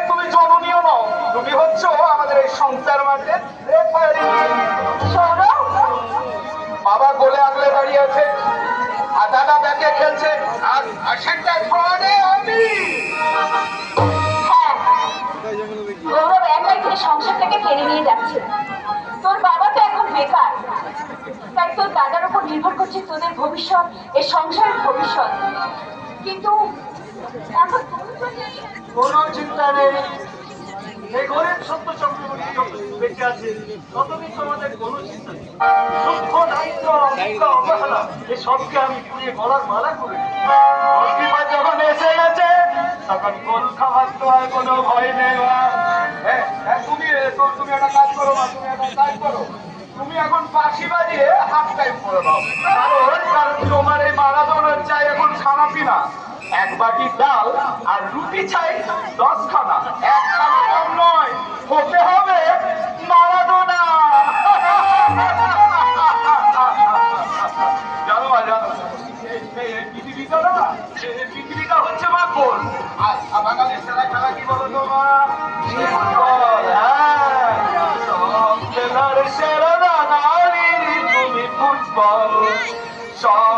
তুমি জননীয় নও, তুমি হচ্ছ আমাদের এই সংসার মাঠে বাবা কোলে আগলে দাঁড়িয়ে আছে আর দাদা ব্যাগে খেলছে আর সেটা ঘরে আমি। হ্যাঁ, গৌরব একাই করে সংসারটাকে টেনে নিয়ে যাচ্ছে। তোর বাবা তো এখন বেকার, তাই তোর দাদার উপর নির্ভর করছে তোদের ভবিষ্যৎ, এই সংসারের ভবিষ্যৎ। কিন্তু এখন কোনো চিন্তা নেই, এই গরিব সত্য চক্রবর্তী যতদিন বেঁচে আছে ততদিন তোমাদের কোনো চিন্তা নেই। দুঃখ দায়িত্ব অবহেলা এই সবকে আমি পুড়িয়ে গলার মালা করে বিপদ যখন এসে গেছে তখন কোন খাবার তো আর কোনো ভয় নেই। তুমি একটা কাজ করো মা, তুমি একটা কাজ করো, তুমি এখন বাঁশি বাজিয়ে হাফ টাইম করে দাও। কারণ তোমার এই মারাদোনার চাই এখন খানা পিনা, এক বাটি ডাল আর রুটি চাই 10 খানা, এক খানা কম নয়, হতে হবে মারাদোনা। জানো মা, জানো পৃথিবীটা না, পৃথিবীটা হচ্ছে মাখন আর বাঙালির সেরা খেলা কি বলো তো মা? সেরা নারী তুমি ফুটবল সব